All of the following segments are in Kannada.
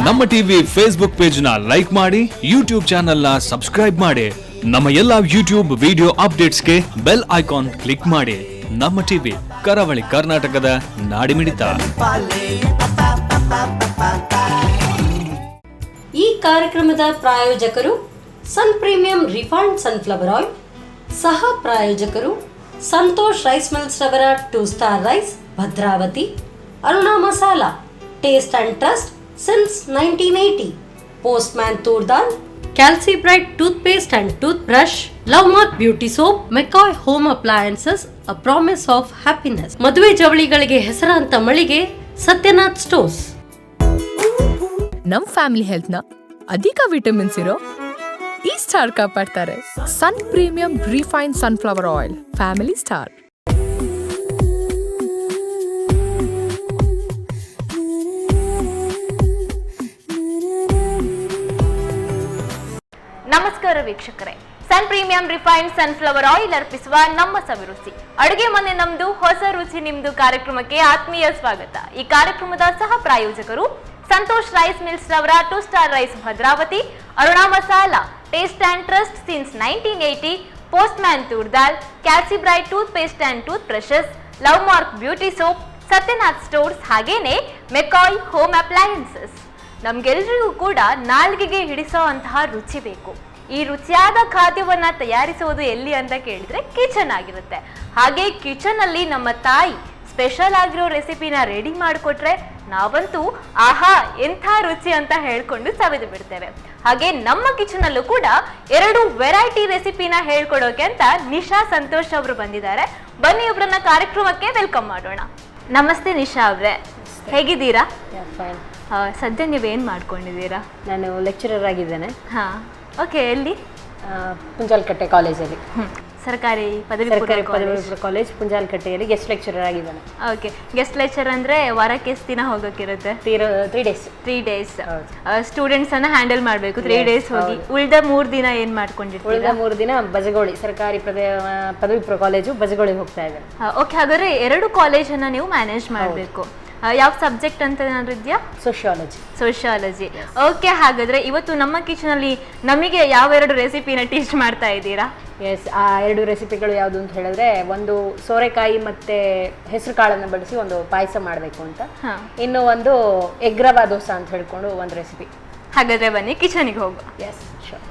ನಮ್ಮ ಟಿವಿ ಫೇಸ್ಬುಕ್ ಪೇಜ್ ನ ಲೈಕ್ ಮಾಡಿ, ಯೂಟ್ಯೂಬ್ ಚಾನೆಲ್ ನ ಸಬ್ಸ್ಕ್ರೈಬ್ ಮಾಡಿ. ನಮ್ಮ ಎಲ್ಲಾ ಯೂಟ್ಯೂಬ್ ವಿಡಿಯೋ ಅಪ್ಡೇಟ್ಸ್ಗೆ ಬೆಲ್ ಐಕಾನ್ ಕ್ಲಿಕ್ ಮಾಡಿ. ನಮ್ಮ ಟಿವಿ ಕರಾವಳಿ ಕರ್ನಾಟಕದ ನಾಡಿಮಿಡಿತ. ಈ ಕಾರ್ಯಕ್ರಮದ ಪ್ರಾಯೋಜಕರು Sun premium refined sunflower oil, ಸಹ ಪ್ರಾಯೋಜಕರು ಸಂತೋಷ್ ರೈಸ್ ಮಿಲ್ಸ್ ರವರ 2 star rice, Bhadravati. Aruna masala, taste and trust since 1980. Postman toor dal, Calcibright toothpaste and toothbrush, love mark beauty soap, McCoy home appliances, a promise of happiness. ಮದುವೆ ಜವಳಿಗಳಿಗೆ ಹೆಸರಾಂತ ಮಳಿಗೆ ಸತ್ಯನಾಥ್ ಸ್ಟೋರ್ಸ್. ನಮ್ ಫ್ಯಾಮಿಲಿ ಹೆಲ್ತ್ ನ ಅಧಿಕ ವಿಟಮಿನ್ಸ್ ಇರೋ ಈ ಸ್ಟಾರ್ ಕಾಪಾಡ್ತಾರೆ. Sun premium refine sunflower oil, family star. ನಮಸ್ಕಾರ ವೀಕ್ಷಕರೇ, Sun premium refined sunflower oil ಅರ್ಪಿಸುವ ನಮ್ಮ ಸವಿರುಚಿ ಅಡುಗೆ ಮನೆ ನಮ್ದು, ಹೊಸ ರುಚಿ ನಿಮ್ದು ಕಾರ್ಯಕ್ರಮಕ್ಕೆ ಆತ್ಮೀಯ ಸ್ವಾಗತ. ಈ ಕಾರ್ಯಕ್ರಮದ ಸಹ ಪ್ರಾಯೋಜಕರು ಸಂತೋಷ್ ರೈಸ್ ಮಿಲ್ಸ್ ರವರ 2 star rice, Bhadravati. Aruna masala, taste and trust since 1980. Postman toor dal, Calcibright toothpaste and toothbrushes, love mark beauty soap, Satyanath stores, ಹಾಗೇನೆ ಮೆಕಾಯ್ ಹೋಮ್ ಅಪ್ಲಯನ್ಸಸ್. ನಮ್ಗೆಲ್ರಿಗೂ ಕೂಡ ನಾಲ್ಗೆಗೆ ಹಿಡಿಸೋ ಅಂತಹ ರುಚಿ ಬೇಕು. ಈ ರುಚಿಯಾದ ಖಾದ್ಯವನ್ನ ತಯಾರಿಸುವುದು ಎಲ್ಲಿ ಅಂತ ಕೇಳಿದ್ರೆ ಕಿಚನ್ ಆಗಿರುತ್ತೆ. ಹಾಗೆ ಕಿಚನ್ ಅಲ್ಲಿ ನಮ್ಮ ತಾಯಿ ಸ್ಪೆಷಲ್ ಆಗಿರೋ ರೆಸಿಪಿನ ರೆಡಿ ಮಾಡಿಕೊಟ್ರೆ ನಾವಂತೂ ಆಹಾ ಎಂಥ ರುಚಿ ಅಂತ ಹೇಳ್ಕೊಂಡು ಸವಿದು ಬಿಡ್ತೇವೆ. ಹಾಗೆ ನಮ್ಮ ಕಿಚನ್ ಅಲ್ಲೂ ಕೂಡ 2 ವೆರೈಟಿ ರೆಸಿಪಿನ ಹೇಳ್ಕೊಡೋಕೆ ಅಂತ ನಿಶಾ ಸಂತೋಷ್ ಅವರು ಬಂದಿದ್ದಾರೆ. ಬನ್ನಿ ಒಬ್ರನ್ನ ಕಾರ್ಯಕ್ರಮಕ್ಕೆ ವೆಲ್ಕಮ್ ಮಾಡೋಣ. ನಮಸ್ತೆ ನಿಶಾ ಅವ್ರೆ, ಹೇಗಿದ್ದೀರಾ? ಸದ್ಯ ನೀವೇನ್ ಮಾಡ್ಕೊಂಡಿದ್ದೀರಾ? ನಾನು ಲೆಕ್ಚರರ್ ಆಗಿದ್ದೇನೆ. ಹಾ, ಓಕೆ. ಎಲ್ಲಿ? ಪುಂಜಾಲಕಟ್ಟೆ ಕಾಲೇಜಲ್ಲಿ, ಸರ್ಕಾರಿ ಪದವಿ ಪೂರ್ವ ಕಾಲೇಜ್ ಪುಂಜಾಲಕಟ್ಟೆಯಲ್ಲಿ ಗೆಸ್ಟ್ ಲೆಕ್ಚರರ್ ಆಗಿದ್ದೇನೆ. ಓಕೆ, ಗೆಸ್ಟ್ ಲೆಕ್ಚರ್ ಅಂದ್ರೆ ವಾರಕ್ಕೆ ಎಷ್ಟು ದಿನ ಹೋಗೋಕ್ಕಿರುತ್ತೆ? 3 ಡೇಸ್ ಸ್ಟೂಡೆಂಟ್ಸ್ ಅನ್ನ ಹ್ಯಾಂಡಲ್ ಮಾಡಬೇಕು. 3 ಡೇಸ್ ಹೋಗಿ ಉಳಿದ 3 ದಿನ ಏನ್ ಮಾಡ್ಕೊಂಡಿರ್ತೀವಿ? ಉಳಿದ 3 ದಿನ ಬಜಗೋಳಿ ಸರ್ಕಾರಿ ಪದವಿ ಪೂರ್ವ ಕಾಲೇಜು ಬಜಗೋಳಿಗೆ ಹೋಗ್ತಾ ಇದ್ದೇನೆ. ಓಕೆ, ಹಾಗಾದ್ರೆ 2 ಕಾಲೇಜನ್ನ ನೀವು ಮ್ಯಾನೇಜ್ ಮಾಡಬೇಕು. ಯಾವ ಸಬ್ಜೆಕ್ಟ್ ಅಂತ ಏನಾದ್ರು ಇದೆಯಾ? ಸೋಶಿಯಾಲಜಿ. ಓಕೆ, ಹಾಗಾದ್ರೆ ಇವತ್ತು ನಮ್ಮ ಕಿಚನ್ ಅಲ್ಲಿ ನಮಗೆ ಯಾವ 2 ರೆಸಿಪಿನ ಟೀಚ್ ಮಾಡ್ತಾ ಇದ್ದೀರಾ? ಎಸ್, ಆ 2 ರೆಸಿಪಿಗಳು ಯಾವುದು ಅಂತ ಹೇಳಿದ್ರೆ, ಒಂದು ಸೋರೆಕಾಯಿ ಮತ್ತೆ ಹೆಸರು ಕಾಳನ್ನು ಬಳಸಿ ಒಂದು ಪಾಯಸ ಮಾಡಬೇಕು ಅಂತ, ಇನ್ನು ಒಂದು ಎಗ್ ರವಾ ದೋಸೆ ಅಂತ ಹೇಳ್ಕೊಂಡು ಒಂದು ರೆಸಿಪಿ. ಹಾಗಾದ್ರೆ ಬನ್ನಿ ಕಿಚನ್ಗೆ ಹೋಗುವ. S, sure.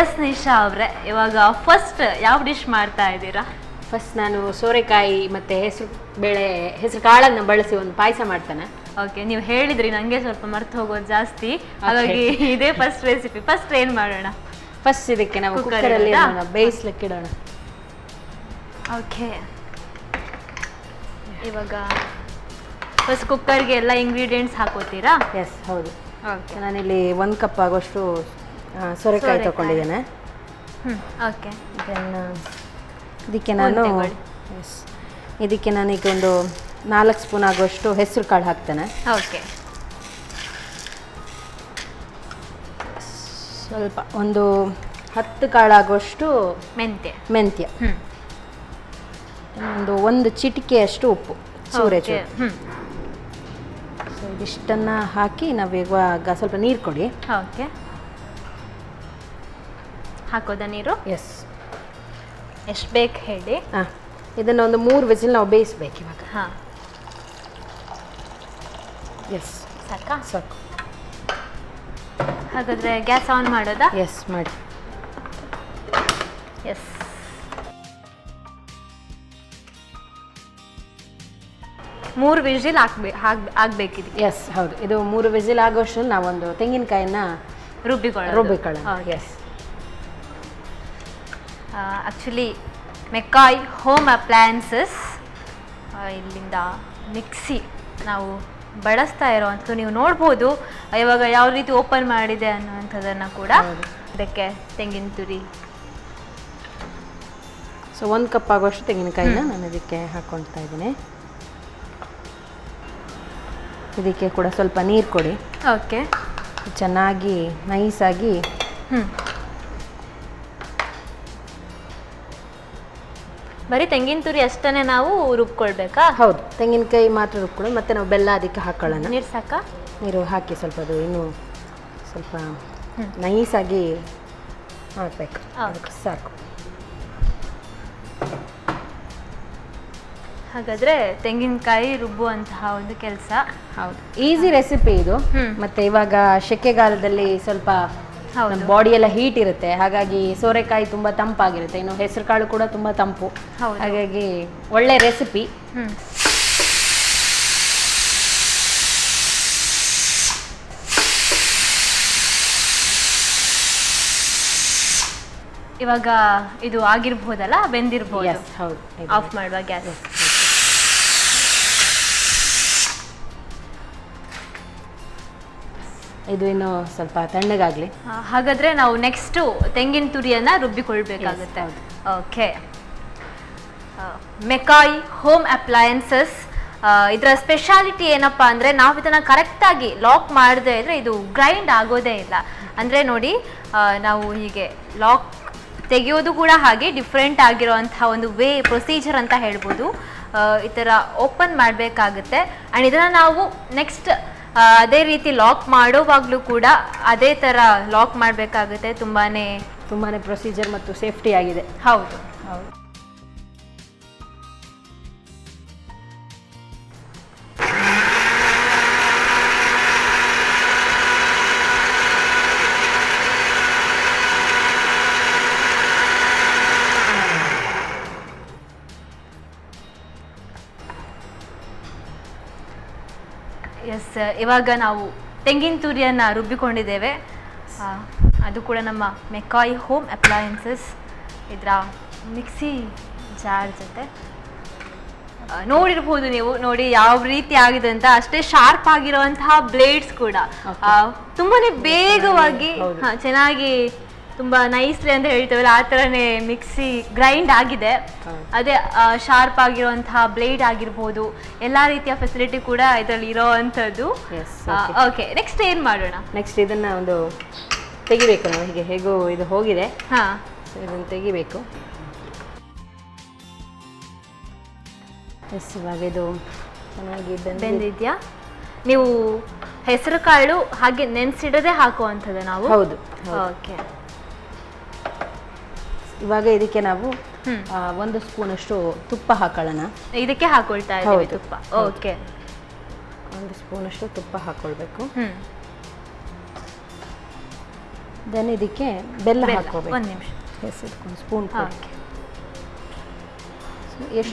ಎಸ್ ನಿಶಾ ಅವ್ರೆ, ಇವಾಗ ಫಸ್ಟ್ ಯಾವ ಡಿಶ್ ಮಾಡ್ತಾ ಇದ್ದೀರಾ? ಫಸ್ಟ್ ನಾನು ಸೋರೆಕಾಯಿ ಮತ್ತೆ ಹೆಸರು ಕಾಳನ್ನು ಬಳಸಿ ಒಂದು ಪಾಯಸ ಮಾಡ್ತೇನೆ. ಓಕೆ, ನೀವು ಹೇಳಿದ್ರಿ, ನಂಗೆ ಸ್ವಲ್ಪ ಮರ್ತು ಹೋಗೋದು ಜಾಸ್ತಿ, ಹಾಗಾಗಿ ಇದೇ ಫಸ್ಟ್ ರೆಸಿಪಿ. ಫಸ್ಟ್ ಏನ್ ಮಾಡೋಣ? ಫಸ್ಟ್ ಇದಕ್ಕೆ ನಾವು ಕುಕ್ಕರಲ್ಲಿ ಬೇಯಿಸ್ಲಿಕ್ಕೆ ಇಡೋಣ. ಓಕೆ, ಇವಾಗ ಫಸ್ಟ್ ಕುಕ್ಕರ್ಗೆ ಎಲ್ಲ ಇಂಗ್ರೀಡಿಯೆಂಟ್ಸ್ ಹಾಕೋತೀರಾ? ಎಸ್, ಹೌದು. ಓಕೆ, ನಾನಿಲ್ಲಿ 1 ಕಪ್ ಆಗೋಷ್ಟು ಸೋರೆಕಾಯಿ ತಗೊಂಡಿದ್ದೇನೆ. ಓಕೆ, ಇದಕ್ಕೆ ನಾನೀಗ ಒಂದು 4 ಸ್ಪೂನ್ ಆಗುವಷ್ಟು ಹೆಸರು ಕಾಳು ಹಾಕ್ತೇನೆ. ಓಕೆ, ಸ್ವಲ್ಪ ಒಂದು 10 ಕಾಳಾಗುವಷ್ಟು ಮೆಂತ್ಯ, ಒಂದು ಚಿಟಿಕೆಯಷ್ಟು ಉಪ್ಪು, ಸೂರೆ ಚೂರು. ಸೊ ಇದಿಷ್ಟನ್ನು ಹಾಕಿ ನಾವೀಗ ಸ್ವಲ್ಪ ನೀರು ಕೊಡಿ. ಓಕೆ, ಹಾಕೋದಾ ನೀರು? ಎಸ್. ಎಷ್ಟು ಬೇಕು ಹೇಳಿ. ಇದನ್ನು ಒಂದು 3 ವಿಸಿಲ್ ನಾವು ಬೇಯಿಸ್ಬೇಕು ಇವಾಗ. ಹಾಂ, ಎಸ್, ಸಾಕು. ಹಾಗಾದರೆ ಗ್ಯಾಸ್ ಆನ್ ಮಾಡೋದಾ? ಎಸ್, ಮಾಡಿ. ಎಸ್, ಮೂರು ವಿಸಿಲ್ ಆಗ್ಬೇಕಿದೆ. ಎಸ್, ಹೌದು. ಇದು 3 ವಿಸಿಲ್ ಆಗೋಷ್ಟು ನಾವೊಂದು ತೆಂಗಿನಕಾಯಿನ ರುಬ್ಬಿಕೊಳ್ಳೋಣ. Yes. Actually McCoy home appliances ಇಲ್ಲಿಂದ ಮಿಕ್ಸಿ ನಾವು ಬಳಸ್ತಾ ಇರೋವಂಥದ್ದು ನೀವು ನೋಡ್ಬೋದು. ಇವಾಗ ಯಾವ ರೀತಿ ಓಪನ್ ಮಾಡಿದೆ ಅನ್ನುವಂಥದ್ದನ್ನು ಕೂಡ. ಇದಕ್ಕೆ ತೆಂಗಿನ ತುರಿ, ಸೊ 1 ಕಪ್ ಆಗೋಷ್ಟು ತೆಂಗಿನಕಾಯಿನ ನಾನು ಇದಕ್ಕೆ ಹಾಕ್ಕೊಳ್ತಾ ಇದ್ದೀನಿ. ಇದಕ್ಕೆ ಕೂಡ ಸ್ವಲ್ಪ ನೀರು ಕೊಡಿ. ಓಕೆ, ಚೆನ್ನಾಗಿ ನೈಸಾಗಿ ಬರೀ ತೆಂಗಿನ ತುರಿ ಅಷ್ಟೇ ನಾವು ರುಬ್ಕೊಳ್ಬೇಕಾ? ಹೌದು, ತೆಂಗಿನಕಾಯಿ ಮಾತ್ರ ರುಬ್ಕೊಳ್ಳೋದು. ಮತ್ತೆ ನಾವು ಬೆಲ್ಲ ಅದಕ್ಕೆ ಹಾಕೊಳ್ಳೋಣ. ನೀರು ಸಾಕಾ? ನೀರು ಹಾಕಿ ಸ್ವಲ್ಪ ಅದು ಇನ್ನೂ ಸ್ವಲ್ಪ ನೈಸಾಗಿ ಹಾಕಬೇಕು. ಸಾಕು. ಹಾಗಾದ್ರೆ ತೆಂಗಿನಕಾಯಿ ರುಬ್ಬುವಂತಹ ಒಂದು ಕೆಲಸ. ಹೌದು, ಈಸಿ ರೆಸಿಪಿ ಇದು. ಮತ್ತೆ ಇವಾಗ ಸೆಕೆಗಾಲದಲ್ಲಿ ಸ್ವಲ್ಪ ನಮ್ಮ ಬಾಡಿ ಎಲ್ಲ ಹೀಟ್ ಇರುತ್ತೆ, ಹಾಗಾಗಿ ಸೋರೆಕಾಯಿ ತುಂಬಾ ತಂಪಾಗಿರುತ್ತೆ. ಇನ್ನು ಹೆಸರು ಕಾಳು ಕೂಡ ತುಂಬಾ ತಂಪು, ಹಾಗಾಗಿ ಒಳ್ಳೆ ರೆಸಿಪಿ. ಇವಾಗ ಇದು ಆಗಿರ್ಬೋದಲ್ಲ, ಬೆಂದಿರ್ಬೋದು. ಹೌದು, ಆಫ್ ಮಾಡುವ ಗ್ಯಾಸ್. ಇದು ಇನ್ನು ಸ್ವಲ್ಪ ತಣ್ಣಗಾಗ್ಲಿ. ಹಾಗಾದ್ರೆ ನಾವು ನೆಕ್ಸ್ಟ್ ತೆಂಗಿನ ತುರಿಯನ್ನ ರುಬ್ಬಿಕೊಳ್ಬೇಕಾಗುತ್ತೆ. ಓಕೆ. ಮೆಕಾಯ್ ಹೋಮ್ ಅಪ್ಲಯನ್ಸಸ್, ಇದರ ಸ್ಪೆಷಾಲಿಟಿ ಏನಪ್ಪಾ ಅಂದ್ರೆ ನಾವು ಇದನ್ನ ಕರೆಕ್ಟಾಗಿ ಲಾಕ್ ಮಾಡದೇ ಇದ್ರೆ ಇದು ಗ್ರೈಂಡ್ ಆಗೋದೇ ಇಲ್ಲ. ಅಂದ್ರೆ ನೋಡಿ, ನಾವು ಹೀಗೆ ಲಾಕ್ ತೆಗೆಯೋದು ಕೂಡ ಹಾಗೆ ಡಿಫ್ರೆಂಟ್ ಆಗಿರುವಂತಹ ಒಂದು ಪ್ರೊಸೀಜರ್ ಅಂತ ಹೇಳ್ಬೋದು. ಈ ಥರ ಓಪನ್ ಮಾಡಬೇಕಾಗುತ್ತೆ. ಆ್ಯಂಡ್ ಇದನ್ನು ನಾವು ನೆಕ್ಸ್ಟ್ ಅದೇ ರೀತಿ ಲಾಕ್ ಮಾಡೋವಾಗಲೂ ಕೂಡ ಅದೇ ಥರ ಲಾಕ್ ಮಾಡಬೇಕಾಗುತ್ತೆ. ತುಂಬಾ ಪ್ರೊಸೀಜರ್ ಮತ್ತು ಸೇಫ್ಟಿ ಆಗಿದೆ. ಹೌದು. ಎಸ್, ಇವಾಗ ನಾವು ತೆಂಗಿನ ತುರಿಯನ್ನು ರುಬ್ಬಿಕೊಂಡಿದ್ದೇವೆ. ಅದು ಕೂಡ ನಮ್ಮ ಮೆಕಾಯ್ ಹೋಮ್ ಅಪ್ಲಯನ್ಸಸ್ ಇದರ ಮಿಕ್ಸಿ ಜಾರ್ ಜೊತೆ. ನೋಡಿರ್ಬೋದು ನೀವು, ನೋಡಿ ಯಾವ ರೀತಿ ಆಗಿದೆ ಅಂತ. ಅಷ್ಟೇ ಶಾರ್ಪ್ ಆಗಿರುವಂತಹ ಬ್ಲೇಡ್ಸ್ ಕೂಡ ತುಂಬಾನೇ ಬೇಗವಾಗಿ ಚೆನ್ನಾಗಿ ತುಂಬಾ ನೈಸ್ಲಿ ಅಂತ ಹೇಳ್ತೇವಲ್ಲ ಆ ಥರನೇ ಮಿಕ್ಸಿ ಗ್ರೈಂಡ್ ಆಗಿದೆ. ಅದೇ ಶಾರ್ಪ್ ಆಗಿರುವಂತಹ ಬ್ಲೇಡ್ ಆಗಿರ್ಬೋದು, ಎಲ್ಲಾ ರೀತಿಯ ಫೆಸಿಲಿಟಿ ಕೂಡ ಇದರಲ್ಲಿ ಇರೋ ಅಂಥದ್ದು. ಓಕೆ, ನೆಕ್ಸ್ಟ್ ಏನ್ ಮಾಡೋಣ? ನೆಕ್ಸ್ಟ್ ಇದನ್ನ ಒಂದು ತೆಗಿಬೇಕು ನಾವು. ಹೀಗೆ ಹೇಗೋ ಇದು ಹೋಗಿದೆ, ಇದನ್ನು ತೆಗಿಬೇಕು. ಎಸ್, ಇವಾಗ ಇದು ಚೆನ್ನಾಗಿ ಬೆಂದಿದ್ಯಾ? ನೀವು ಹೆಸರು ಕಾಳು ಹಾಗೆ ನೆನೆಸಿಡದೆ ಹಾಕುವಂಥದ್ದು ನಾವು? ಹೌದು. ಓಕೆ. ಇವಾಗ ಇದಕ್ಕೆ ನಾವು 1 ಸ್ಪೂನ್ ಅಷ್ಟು ತುಪ್ಪ ಹಾಕೊಳ್ಳೋಣ. ಇದಕ್ಕೆ ಹಾಕೊಳ್ತಾ ಇದ್ದೀವಿ ತುಪ್ಪ. ಓಕೆ, 1 ಸ್ಪೂನ್ ಅಷ್ಟು ತುಪ್ಪ ಹಾಕೊಳ್ಬೇಕು. ದೆನ್ ಇದಕ್ಕೆ ಬೆಲ್ಲ ಹಾಕೋಬೇಕು. 1 ನಿಮಿಷ. Yes, 1 spoon.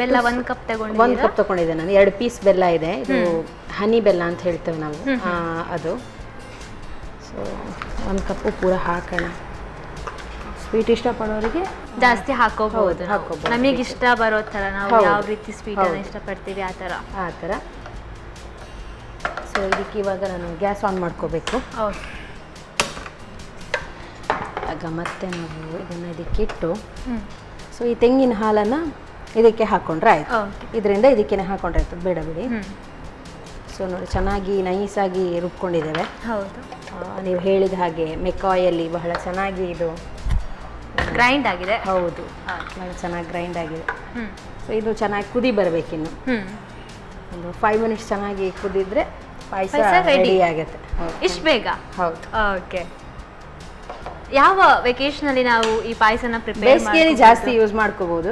ಬೆಲ್ಲ 1 ಕಪ್ ತಗೊಂಡು 1 ಕಪ್ ತಗೊಂಡಿದ್ದೆ ನಾನು. 2 ಪೀಸ್ ಬೆಲ್ಲ ಇದೆ. ಇದು ಹನಿ ಬೆಲ್ಲ ಅಂತ ಹೇಳ್ತೇವೆ ನಾವು, ಅದು. ಸೊ 1 ಕಪ್ಪು ಪೂರ ಹಾಕೋಣ. ಸ್ವೀಟ್ ಇಷ್ಟಪಡೋರಿಗೆ ಜಾಸ್ತಿ ಹಾಕೋಬಹುದು. ನಮಗೆ ಇಷ್ಟ ಬರೋ ಥರ ನಾವು ಯಾವ ರೀತಿ ಸ್ವೀಟ್ ಅನ್ನು ಇಷ್ಟಪಡ್ತೀವಿ ಆ ಥರ. ಸೊ ಇದಕ್ಕೆ ಇವಾಗ ನಾನು ಗ್ಯಾಸ್ ಆನ್ ಮಾಡ್ಕೋಬೇಕು. ಆಗ ಮತ್ತೆ ನಾವು ಇದನ್ನು ಇದಕ್ಕೆ ಇಟ್ಟು, ಸೊ ಈ ತೆಂಗಿನ ಹಾಲನ್ನು ಇದಕ್ಕೆ ಹಾಕೊಂಡ್ರೆ ಆಯ್ತು. ಇದರಿಂದ ಇದಕ್ಕೆ ಹಾಕೊಂಡ್ರೆ ಆಯ್ತು, ಬೇಡ ಬಿಡಿ. ಸೊ ನೋಡಿ, ಚೆನ್ನಾಗಿ ನೈಸಾಗಿ ರುಬ್ಕೊಂಡಿದ್ದೇವೆ. ನೀವು ಹೇಳಿದ ಹಾಗೆ ಮೆಕಾಯಲ್ಲಿ ಬಹಳ ಚೆನ್ನಾಗಿ ಇದು ಗ್ರೈಂಡ್ ಆಗಿದೆ. ಹೌದು, ಬಹಳ ಚೆನ್ನಾಗಿ ಗ್ರೈಂಡ್ ಆಗಿದೆ. ಸೊ ಇದು ಚೆನ್ನಾಗಿ ಕುದಿ ಬರಬೇಕಿನ್ನು ಒಂದು 5 ಮಿನಿಟ್ಸ್ ಚೆನ್ನಾಗಿ ಕುದಿದ್ರೆ ಪಾಯಸ ರೆಡಿ ಆಗುತ್ತೆ. ಇಷ್ಟು ಬೇಗ? ಹೌದು. ಓಕೆ. ಯಾವ ವೆಕೇಶನ್ ಅಲ್ಲಿ ನಾವು ಈ ಪಾಯಸನ ಪ್ರಿಪೇರ್ ಬೇಸಿಗೆಯಲ್ಲಿ ಜಾಸ್ತಿ ಯೂಸ್ ಮಾಡ್ಕೋಬಹುದು.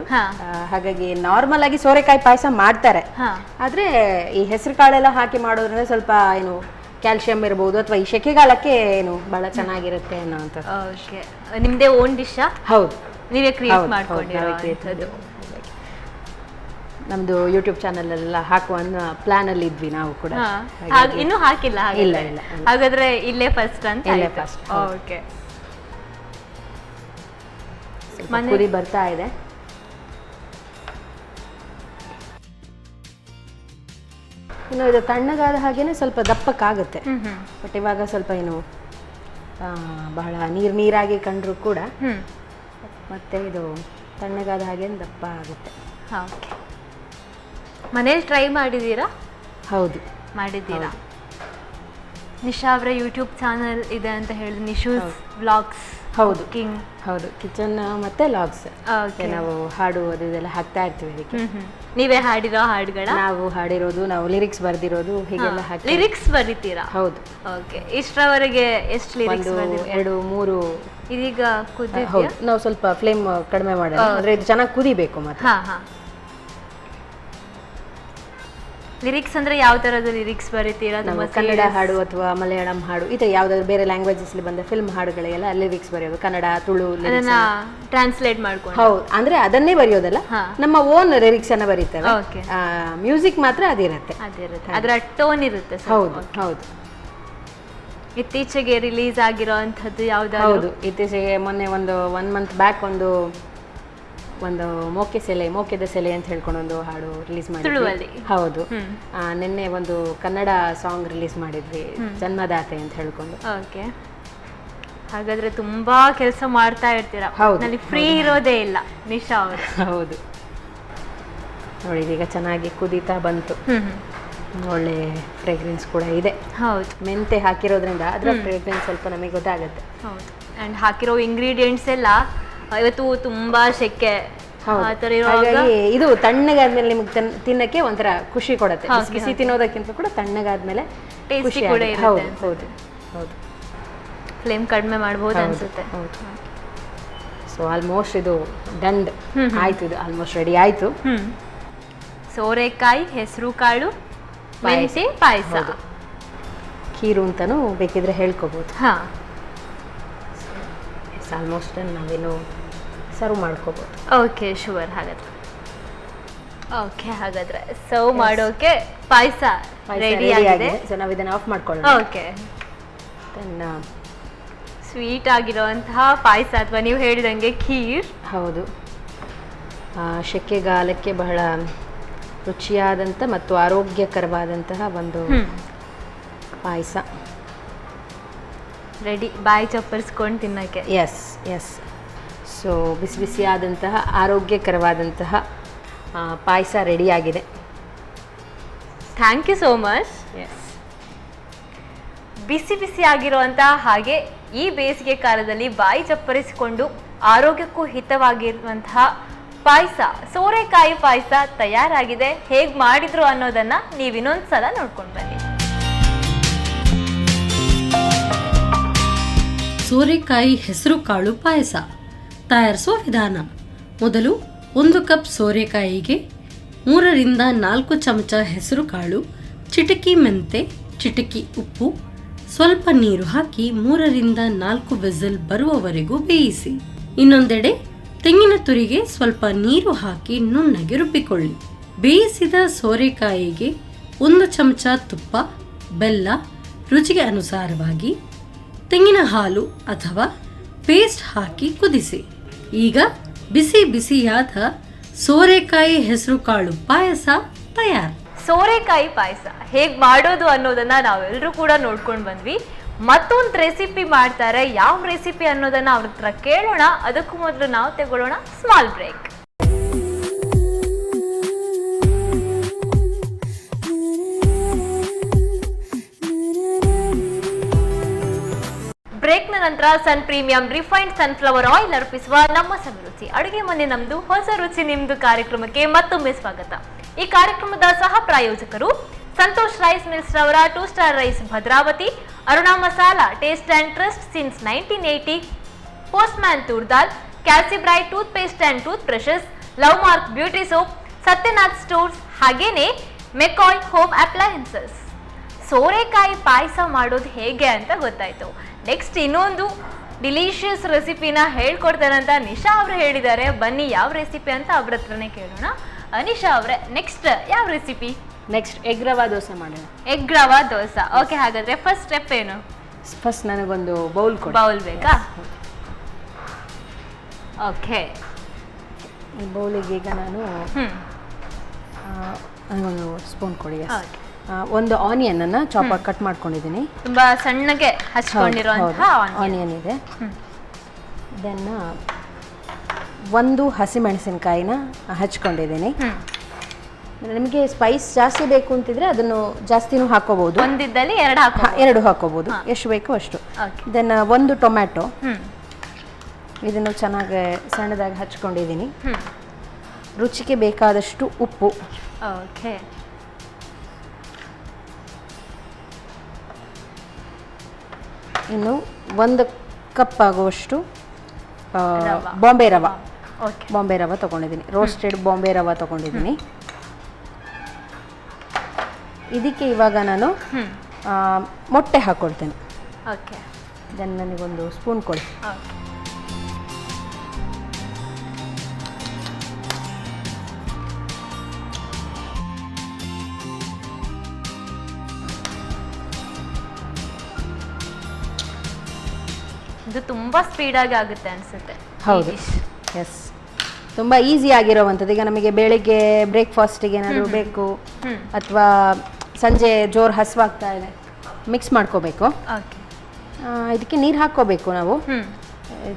ಹಾಗಾಗಿ ನಾರ್ಮಲ್ ಆಗಿ ಸೋರೆಕಾಯಿ ಪಾಯಸ ಮಾಡ್ತಾರೆ, ಆದ್ರೆ ಈ ಹೆಸರು ಕಾಳೆಲ್ಲ ಹಾಕಿ ಮಾಡೋದ್ರಿಂದ ಸ್ವಲ್ಪ ಏನು ಕ್ಯಾಲ್ಸಿಯಂ ಇರಬಹುದು, ಅಥವಾ ಈ ಸೆಕೆಗಾಲಕ್ಕೆ ಏನು ಬಹಳ ಚೆನ್ನಾಗಿರುತ್ತೆ ಅನ್ನೋಂಥ. ಓಕೆ, ನಿಮ್ದೇ ಓನ್ ಡಿಶ್? ಹೌದು, ನೀವೇ ಕ್ರಿಯೇಟ್ ಮಾಡ್ಕೊಂಡಿರೋದು. ನಮ್ದು ಯೂಟ್ಯೂಬ್ ಚಾನಲ್ ಎಲ್ಲ ಹಾಕುವ ಪ್ಲಾನ್ ಅಲ್ಲಿ ಇದ್ವಿ ನಾವು ಕೂಡ. ಇನ್ನೂ ಹಾಕಿಲ್ಲ? ಇಲ್ಲ. ಹಾಗಾದ್ರೆ ಇಲ್ಲೇ ಫಸ್ಟ್ ಅಂತ? ಇಲ್ಲೇ ಫಸ್ಟ್. ಓಕೆ. ಕುದಿ ಬರ್ತಾ ಇದೆ. ಇನ್ನು ಇದು ತಣ್ಣಗಾದ ಹಾಗೇನೆ ಸ್ವಲ್ಪ ದಪ್ಪಕ್ಕಾಗುತ್ತೆ. ಬಟ್ ಇವಾಗ ಸ್ವಲ್ಪ ಏನು ಬಹಳ ನೀರಾಗಿ ಕಂಡ್ರು ಕೂಡ ಮತ್ತೆ ಇದು ತಣ್ಣಗಾದ ಹಾಗೆ ದಪ್ಪ ಆಗುತ್ತೆ. ಓಕೆ. ಮನೇಲಿ ಟ್ರೈ ಮಾಡಿದ್ದೀರಾ? ಹೌದು, ಮಾಡಿದ್ದೀರಾ. ನಿಶಾ ಅವರ ಯೂಟ್ಯೂಬ್ ಚಾನಲ್ ಇದೆ ಅಂತ ಹೇಳಿದ್ರು, ನಿಶೂಸ್ ವ್ಲಾಗ್ಸ್. ಹೌದು ಹೌದು, ಕಿಚನ್ ಮತ್ತೆ ಲಾಗ್ಸ್. ನಾವು ಹಾಡು ಅದು ಇದೆಲ್ಲ ಹಾಕ್ತಾ ಇರ್ತೀವಿ ಅದಕ್ಕೆ. ನೀವೇ ಹಾಡಿರೋ ಹಾಡುಗಳ? ನಾವು ಹಾಡಿರೋದು, ನಾವು ಲಿರಿಕ್ಸ್ ಬರ್ದಿರೋದು ಹೀಗೆಲ್ಲ ಹಾಕಿ. ಲಿರಿಕ್ಸ್ ಬರೀತೀರಾ? ಹೌದು. ಓಕೆ, ಇಷ್ಟರವರೆಗೆ ಎಷ್ಟು ಲಿರಿಕ್ಸ್? 2 3. ಇದೀಗ ಹೌದು, ನಾವು ಸ್ವಲ್ಪ ಫ್ಲೇಮ್ ಕಡಿಮೆ ಮಾಡೋಣ, ಅಂದ್ರೆ ಇದು ಚೆನ್ನಾಗಿ ಕುದಿಬೇಕು ಮತ್ತೆ. ಲಿರಿಕ್ಸ್ ಅಂದ್ರೆ ಯಾವ ತರದ ಲಿರಿಕ್ಸ್ ಬರೀತೀರಾ? ನಮ್ಮ ಕನ್ನಡ ಹಾಡು ಅಥವಾ ಮಲಯಾಳಂ ಹಾಡು, ಈ ತರ ಯಾವ್ದಾದ್ರು ಬೇರೆ ಲ್ಯಾಂಗ್ವೇಜಸ್ ಬಂದ ಫಿಲ್ಮ್ ಹಾಡುಗಳಿಗೆಲ್ಲ ಲಿರಿಕ್ಸ್ ಬರೆಯೋದು, ಕನ್ನಡ ತುಳು ಟ್ರಾನ್ಸ್ಲೇಟ್ ಮಾಡ್ಕೊಂಡು. ಹೌದು, ಅಂದ್ರೆ ಅದನ್ನೇ ಬರೆಯೋದಲ್ಲ, ನಮ್ಮ ಓನ್ ಲಿರಿಕ್ಸ್ ಅನ್ನ ಬರೀತೇವೆ. ಮ್ಯೂಸಿಕ್ ಮಾತ್ರ ಅದಿರುತ್ತೆ, ಅದರ ಟೋನ್ ಇರುತ್ತೆ. ಹೌದು ಹೌದು. ಇತ್ತೀಚೆಗೆ ರಿಲೀಸ್ ಆಗಿರೋ ಅಂಥದ್ದು ಯಾವ್ದಾದ್ರು? ಹೌದು, ಇತ್ತೀಚೆಗೆ ಮೊನ್ನೆ ಒಂದು 1 month ಬ್ಯಾಕ್ ಒಂದು ಮೋಕೆದ ಸೆಲೆ ಅಂತ ಹೇಳ್ಕೊಂಡು ಒಂದು ಹಾಡು ರಿಲೀಸ್ ಮಾಡಿದ್ವಿ. ಹೌದು. ನಿನ್ನೆ ಒಂದು ಕನ್ನಡ ಸಾಂಗ್ ರಿಲೀಸ್ ಮಾಡಿದ್ವಿ, ಜನ್ಮದಾತೆ ಅಂತ ಹೇಳ್ಕೊಂಡು. ಓಕೆ, ಹಾಗಾದ್ರೆ ತುಂಬಾ ಕೆಲಸ ಮಾಡ್ತಾ ಇರ್ತೀರಾ. ನಲ್ಲಿ ಫ್ರೀ ಇರೋದೇ ಇಲ್ಲ ನಿಶಾ ಅವರು. ಹೌದು ನೋಡಿ, ಈಗ ಚೆನ್ನಾಗಿ ಕುದೀತಾ ಬಂತು, ಒಳ್ಳೆ ಫ್ರೇಗ್ರೆನ್ಸ್ ಕೂಡ ಇದೆ. ಹೌದು, ಮೆಂತೆ ಹಾಕಿರೋದ್ರಿಂದ ಅದರ ಫ್ರೇಗ್ರೆನ್ಸ್ ಸ್ವಲ್ಪ ನಮಗೆ ಗೊತ್ತಾಗುತ್ತೆ. ಹೌದು, ಅಂಡ್ ಹಾಕಿರೋ ಇಂಗ್ರೀಡಿಯೆಂಟ್ಸ್ ಎಲ್ಲ ಇವತ್ತು ತುಂಬಾ ಶೆಕೆ, ಹಾಗಾಗಿ ಇದು ತಣ್ಣಗಾದ್ಮೇಲೆ ನಿಮ್ಗೆ ತಿನ್ನಕ್ಕೆ ಒಂಥರ ಖುಷಿ ಕೊಡುತ್ತೆ. ಬಿಸಿ ತಿನ್ನೋದಕ್ಕಿಂತ ಕೂಡ ತಣ್ಣಗಾದ್ಮೇಲೆ ಟೇಸ್ಟಿ ಕೂಡ ಇರುತ್ತೆ. ಹೌದು ಹೌದು. ಫ್ಲೇಮ್ ಕಡಿಮೆ ಮಾಡಬಹುದು ಅನ್ಸುತ್ತೆ. ಹೌದು. ಸೊ ಆಲ್ಮೋಸ್ಟ್ ಇದು ಡನ್ ಆಯ್ತು, ಇದು ಆಲ್ಮೋಸ್ಟ್ ರೆಡಿ ಆಯ್ತು. ಸೋರೆಕಾಯಿ, ಹೆಸರು ಕಾಳು, ಮೆಂತೆ ಪಾಯಸ, ಖೀರು ಅಂತಾನು ಬೇಕಿದ್ರೆ ಹೇಳ್ಕೋಬಹುದು. ಆಲ್ಮೋಸ್ಟ್ ನಾವೇನು ಸರ್ವ್ ಮಾಡ್ಕೋಬಹುದು. Okay, sure. ಹಾಗಾದ್ರೆ ಸರ್ವ್ ಮಾಡೋಕೆ ಪಾಯಸ ರೆಡಿ ಆಗಿದೆ. ಸೊ ನಾವು ಇದನ್ನ ಆಫ್ ಮಾಡ್ಕೊಳ್ಳೋಣ. ಓಕೆ, ಸ್ವೀಟ್ ಆಗಿರುವಂತಹ ಪಾಯಸ ಅಥವಾ ನೀವು ಹೇಳಿದಂಗೆ ಖೀರ್. ಹೌದು, ಶೆಕೆಗಾಲಕ್ಕೆ ಬಹಳ ರುಚಿಯಾದಂಥ ಮತ್ತು ಆರೋಗ್ಯಕರವಾದಂತಹ ಒಂದು ಪಾಯಸ ರೆಡಿ, ಬಾಯಿ ಚಪ್ಪರಿಸ್ಕೊಂಡು ತಿನ್ನಕ್ಕೆ. ಎಸ್. ಸೊ ಬಿಸಿ ಬಿಸಿಯಾದಂತಹ ಆರೋಗ್ಯಕರವಾದಂತಹ ಪಾಯಸ ರೆಡಿಯಾಗಿದೆ. Thank you so much. ಬಿಸಿ ಬಿಸಿ ಆಗಿರುವಂತಹ ಹಾಗೆ ಈ ಬೇಸಿಗೆ ಕಾಲದಲ್ಲಿ ಬಾಯಿ ಚಪ್ಪರಿಸಿಕೊಂಡು ಆರೋಗ್ಯಕ್ಕೂ ಹಿತವಾಗಿರುವಂತಹ ಪಾಯಸ, ಸೋರೆಕಾಯಿ ಪಾಯಸ ತಯಾರಾಗಿದೆ. ಹೇಗೆ ಮಾಡಿದ್ರು ಅನ್ನೋದನ್ನ ನೀವು ಇನ್ನೊಂದ್ಸಲ ನೋಡ್ಕೊಂಡು ಬನ್ನಿ. ಸೋರೆಕಾಯಿ ಹೆಸರು ಕಾಳು ಪಾಯಸ ತಯಾರಿಸುವ ವಿಧಾನ. ಮೊದಲು 1 ಕಪ್ ಸೋರೆಕಾಯಿಗೆ 3 ರಿಂದ 4 ಚಮಚ ಹೆಸರು ಕಾಳು, ಚಿಟಕಿ ಮೆಂತೆ, ಚಿಟಕಿ ಉಪ್ಪು, ಸ್ವಲ್ಪ ನೀರು ಹಾಕಿ 3 ರಿಂದ 4 ವಿಸಿಲ್ ಬರುವವರೆಗೂ ಬೇಯಿಸಿ. ಇನ್ನೊಂದೆಡೆ ತೆಂಗಿನ ತುರಿಗೆ ಸ್ವಲ್ಪ ನೀರು ಹಾಕಿ ನುಣ್ಣಗೆ ರುಬ್ಬಿಕೊಳ್ಳಿ. ಬೇಯಿಸಿದ ಸೋರೆಕಾಯಿಗೆ 1 ಚಮಚ ತುಪ್ಪ, ಬೆಲ್ಲ, ರುಚಿಗೆ ಅನುಸಾರವಾಗಿ ತೆಂಗಿನ ಹಾಲು ಅಥವಾ ಪೇಸ್ಟ್ ಹಾಕಿ ಕುದಿಸಿ. ಈಗ ಬಿಸಿ ಬಿಸಿಯಾದ ಸೋರೆಕಾಯಿ ಹೆಸರು ಕಾಳು ಪಾಯಸ ತಯಾರು. ಸೋರೆಕಾಯಿ ಪಾಯಸ ಹೇಗ್ ಮಾಡೋದು ಅನ್ನೋದನ್ನ ನಾವೆಲ್ಲರೂ ಕೂಡ ನೋಡ್ಕೊಂಡು ಬಂದ್ವಿ. ಮತ್ತೊಂದು ರೆಸಿಪಿ ಮಾಡ್ತಾರೆ, ಯಾವ ರೆಸಿಪಿ ಅನ್ನೋದನ್ನ ಅವ್ರ ಹತ್ರ ಕೇಳೋಣ. ಅದಕ್ಕೂ ಮೊದಲು ನಾವು ತಗೊಳ್ಳೋಣ ಸ್ಮಾಲ್ ಬ್ರೇಕ್. ಬ್ರೇಕ್ನ ನಂತರ Sun premium refined sunflower oil ಅರ್ಪಿಸುವ ನಮ್ಮ ಸವಿರುಚಿ ಅಡುಗೆ ಮನೆ ನಮ್ದು, ಹೊಸ ರುಚಿ ನಿಮ್ದು ಕಾರ್ಯಕ್ರಮಕ್ಕೆ ಮತ್ತೊಮ್ಮೆ ಸ್ವಾಗತ. ಈ ಕಾರ್ಯಕ್ರಮದ ಸಹ ಪ್ರಾಯೋಜಕರು ಸಂತೋಷ್ ರೈಸ್ ಮಿಲ್ಸ್ ರವರ 2 star rice Bhadravati, Aruna masala taste and trust since 1980, postman toor dal, Calcibright toothpaste and toothbrushes, love mark beauty soap, Satyanath stores, ಹಾಗೇನೆ ಮೆಕಾಯ್ ಹೋಮ್ ಅಪ್ಲಯನ್ಸಸ್. ಸೋರೆಕಾಯಿ ಪಾಯಸ ಮಾಡೋದು ಹೇಗೆ ಅಂತ ಗೊತ್ತಾಯ್ತು. ನೆಕ್ಸ್ಟ್ ಇನ್ನೊಂದು ಡಿಲಿಷಿಯಸ್ ರೆಸಿಪಿನ ಹೇಳ್ಕೊಡ್ತಾರಂತ ನಿಶಾ ಅವರು ಹೇಳಿದ್ದಾರೆ. ಬನ್ನಿ ಯಾವ ರೆಸಿಪಿ ಅಂತ ಅವ್ರ ಹತ್ರನೇ ಕೇಳೋಣ. ನಿಶಾ ಅವರೇ, ನೆಕ್ಸ್ಟ್ ಯಾವ recipe? Next egg rava dosa ಮಾಡೋಣ. ಎಗ್ ರವಾ ದೋಸೆ. ಓಕೆ, ಹಾಗಾದ್ರೆ ಫಸ್ಟ್ ಸ್ಟೆಪ್ ಏನು? ಫಸ್ಟ್ ನನಗೊಂದು ಬೌಲ್ ಕೊಡಿ. ಬೌಲ್ ಬೇಕಾ? ಓಕೆ, ಈ ಬೌಲಿಗೆ ಈಗ ನಾನು ನನಗೊಂದು ಸ್ಪೂನ್ ಕೊಡಿ. ಒಂದು ಆನಿಯನ್ ಅನ್ನ ಚಾಪಾಗಿ ಕಟ್ ಮಾಡ್ಕೊಂಡಿದ್ದೀನಿ. ತುಂಬಾ ಸಣ್ಣಗೆ ಹಚ್ಕೊಂಡಿರುವಂತಹ ಆನಿಯನ್ ಇದೆ. ದೆನ್ 1 ಹಸಿಮೆಣಸಿನಕಾಯಿನ ಹಚ್ಕೊಂಡಿದ್ದೀನಿ. ನಿಮಗೆ ಸ್ಪೈಸ್ ಜಾಸ್ತಿ ಬೇಕು ಅಂತಿದ್ರೆ ಅದನ್ನು ಜಾಸ್ತಿನೂ ಹಾಕೋಬಹುದು, ಒಂದಿದ್ದಲ್ಲಿ ಎರಡು ಹಾಕೋಬಹುದು, ಎಷ್ಟು ಬೇಕೋ ಅಷ್ಟು. ದೆನ್ ಒಂದು ಟೊಮ್ಯಾಟೊ, ಇದನ್ನು ಚೆನ್ನಾಗಿ ಸಣ್ಣದಾಗಿ ಹಚ್ಕೊಂಡಿದ್ದೀನಿ. ರುಚಿಗೆ ಬೇಕಾದಷ್ಟು ಉಪ್ಪು, ಓಕೆ, ಇನ್ನು 1 ಕಪ್ ಆಗುವಷ್ಟು ಬಾಂಬೆ ರವೆ ತಗೊಂಡಿದ್ದೀನಿ, ರೋಸ್ಟೆಡ್ ಬಾಂಬೆ ರವೆ ತಗೊಂಡಿದ್ದೀನಿ. ಇದಕ್ಕೆ ಇವಾಗ ನಾನು ಮೊಟ್ಟೆ ಹಾಕ್ಕೊಳ್ತೇನೆ. ಓಕೆ, ದೆನ್ ನನಗೊಂದು ಸ್ಪೂನ್ ಕೊಡಿ. ಇದು ತುಂಬಾ ಸ್ಪೀಡಾಗಿ ಆಗುತ್ತೆ ಅನ್ಸುತ್ತೆ. ಹೌದು, ಎಸ್, ತುಂಬ ಈಸಿ ಆಗಿರೋವಂಥದ್ದು. ಈಗ ನಮಗೆ ಬೆಳಿಗ್ಗೆ ಬ್ರೇಕ್ಫಾಸ್ಟಿಗೆ ಏನಾದರೂ ಬೇಕು ಅಥವಾ ಸಂಜೆ ಜೋರು ಹಸಿವಾಗ್ತಾ ಇದೆ, ಮಿಕ್ಸ್ ಮಾಡ್ಕೋಬೇಕು. ಇದಕ್ಕೆ ನೀರು ಹಾಕ್ಕೋಬೇಕು ನಾವು.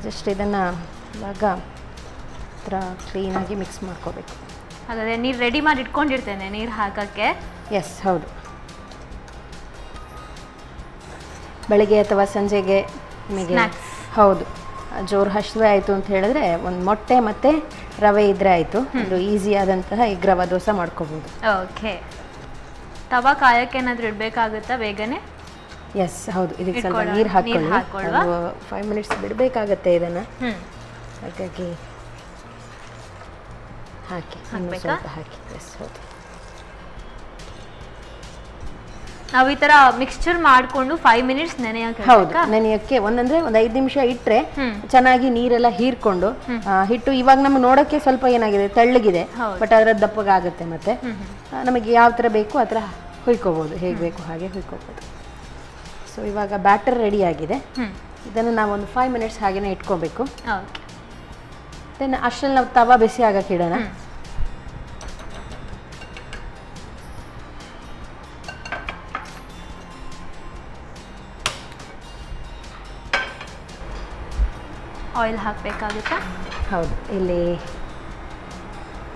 ಜಸ್ಟ್ ಇದನ್ನು ಇವಾಗ ಕ್ಲೀನಾಗಿ ಮಿಕ್ಸ್ ಮಾಡ್ಕೋಬೇಕು. ಹಾಗಾದರೆ ನೀರು ರೆಡಿ ಮಾಡಿ ಇಟ್ಕೊಂಡಿರ್ತೇನೆ ನೀರು ಹಾಕೋಕ್ಕೆ. ಎಸ್, ಹೌದು. ಬೆಳಗ್ಗೆ ಅಥವಾ ಸಂಜೆಗೆ ನಿಮಗೆ ಹೌದು ಜೋರು ಹಸಿವೆ ಆಯಿತು ಅಂತ ಹೇಳಿದ್ರೆ ಒಂದು ಮೊಟ್ಟೆ ಮತ್ತು ರವೆ ಇದ್ರೆ ಆಯಿತು. ಒಂದು ಈಸಿ ಆದಂತಹ ಎಗ್ ರವೆ ದೋಸೆ ಮಾಡ್ಕೋಬೋದು. ಓಕೆ, ತವಾ ಕಾಯಕ್ಕೆ ಏನಾದರೂ ಇಡಬೇಕಾಗುತ್ತಾ ಬೇಗನೆ? ಎಸ್, ಹೌದು. ಇದಕ್ಕೆ ಸ್ವಲ್ಪ ನೀರು ಹಾಕ್ಕೊಳ್ಳಿ. 5 ಮಿನಿಟ್ಸ್ ಬಿಡಬೇಕಾಗತ್ತೆ ಇದನ್ನು, ಹಾಗಾಗಿ ಹಾಕಿ ಸ್ವಲ್ಪ ಹಾಕಿ. ಎಸ್, ಹೌದು. ನಾವು ಈ ತರ ಮಿಕ್ಸ್ಚರ್ ಮಾಡಿಕೊಂಡು 5 ಮಿನಿಟ್ಸ್ ನೆನೆಯಕ್ಕೆ. ಹೌದು, ನೆನೆಯಕ್ಕೆ ಒಂದಂದ್ರೆ ಒಂದು 5 ನಿಮಿಷ ಇಟ್ಟರೆ ಚೆನ್ನಾಗಿ ನೀರೆಲ್ಲ ಹೀರ್ಕೊಂಡು ಹಿಟ್ಟು ಇವಾಗ ನಮ್ಗೆ ನೋಡೋಕ್ಕೆ ಸ್ವಲ್ಪ ಏನಾಗಿದೆ ತೆಳ್ಳಗಿದೆ, ಬಟ್ ಅದರ ದಪ್ಪಗಾಗುತ್ತೆ. ಮತ್ತೆ ನಮಗೆ ಯಾವ ಥರ ಬೇಕು ಆ ಥರ ಹುಯ್ಕೋಬೋದು, ಹೇಗೆ ಬೇಕು ಹಾಗೆ ಹುಯ್ಕೋಬೋದು. ಸೊ ಇವಾಗ ಬ್ಯಾಟರ್ ರೆಡಿ ಆಗಿದೆ. ಇದನ್ನು ನಾವು ಒಂದು 5 ಮಿನಿಟ್ಸ್ ಹಾಗೇನೆ ಇಟ್ಕೋಬೇಕು. ದೆನ್ ಅಷ್ಟರಲ್ಲಿ ನಾವು ತವಾ ಬಿಸಿ ಆಗಕ್ಕೆ ಇಡೋಣ. ಆಯಿಲ್ ಹಾಕಬೇಕಾಗುತ್ತಾ? ಹೌದು, ಇಲ್ಲಿ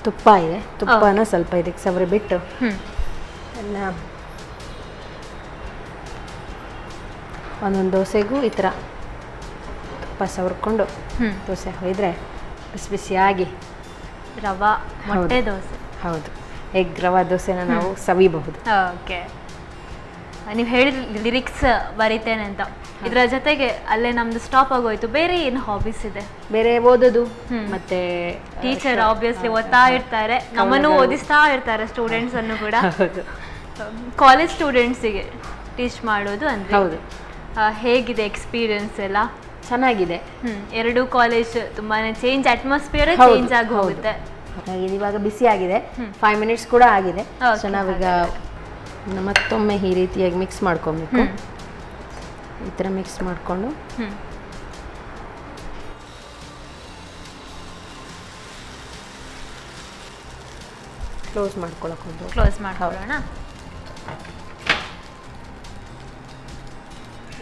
ತುಪ್ಪ ಇದೆ, ತುಪ್ಪನ ಸ್ವಲ್ಪ ಇದಕ್ಕೆ ಸವರಿ ಬಿಟ್ಟು ಎಲ್ಲ ಒಂದೊಂದು ದೋಸೆಗೂ ಈ ಥರ ತುಪ್ಪ ಸವರ್ಕೊಂಡು ದೋಸೆ ಹೊಯ್ದರೆ ಬಿಸಿ ಬಿಸಿಯಾಗಿ ರವಾ ಮೊಟ್ಟೆ ದೋಸೆ. ಹೌದು, ಎಗ್ ರವಾ ದೋಸೆನ ನಾವು ಸವಿಬಹುದು. ಓಕೆ, ನೀವು ಹೇಳಿದ ಲಿರಿಕ್ಸ್ ಬರೀತೇನೆ ಅಂತ, ಇದರ ಜೊತೆಗೆ ಅಲ್ಲೇ ನಮ್ದು ಸ್ಟಾಪ್ ಆಗೋಯ್ತು. ಬೇರೆ ಏನು ಹಾಬೀಸ್ ಇದೆ? ಬೇರೆ ಓದೋದು, ಮತ್ತೆ ಟೀಚರ್ ಆಬ್ವಿಯಸ್ಲಿ ಓದ್ತಾ ಇರ್ತಾರೆ, ನಮ್ಮನ್ನು ಓದಿಸ್ತಾ ಇರ್ತಾರೆ ಸ್ಟೂಡೆಂಟ್ಸ್ ಅನ್ನು ಕೂಡ. ಕಾಲೇಜ್ ಸ್ಟೂಡೆಂಟ್ಸಿಗೆ ಟೀಚ್ ಮಾಡೋದು ಅಂದ್ರೆ ಹೌದು. ಹೇಗಿದೆ ಎಕ್ಸ್ಪೀರಿಯನ್ಸ್ ಎಲ್ಲ? ಚೆನ್ನಾಗಿದೆ. 2 ಕಾಲೇಜ್ ತುಂಬಾನೇ ಚೇಂಜ್, ಅಟ್ಮಾಸ್ಫಿಯರ್ ಚೇಂಜ್ ಆಗಿ ಹೋಗುತ್ತೆ. ಇವಾಗ ಬಿಸಿ ಆಗಿದೆ, 5 ಮಿನಿಟ್ಸ್ ಕೂಡ ಆಗಿದೆ. ಸೊ ನಾವೀಗ ಮತ್ತೊಮ್ಮೆ ಈ ರೀತಿಯಾಗಿ ಮಿಕ್ಸ್ ಮಾಡ್ಕೊಬೇಕು. ಈ ಥರ ಮಿಕ್ಸ್ ಮಾಡಿಕೊಂಡು ಕ್ಲೋಸ್ ಮಾಡ್ಕೊಳ್ಳೋದು. ಕ್ಲೋಸ್ ಮಾಡ್ಕೊಳ್ಳೋಣ.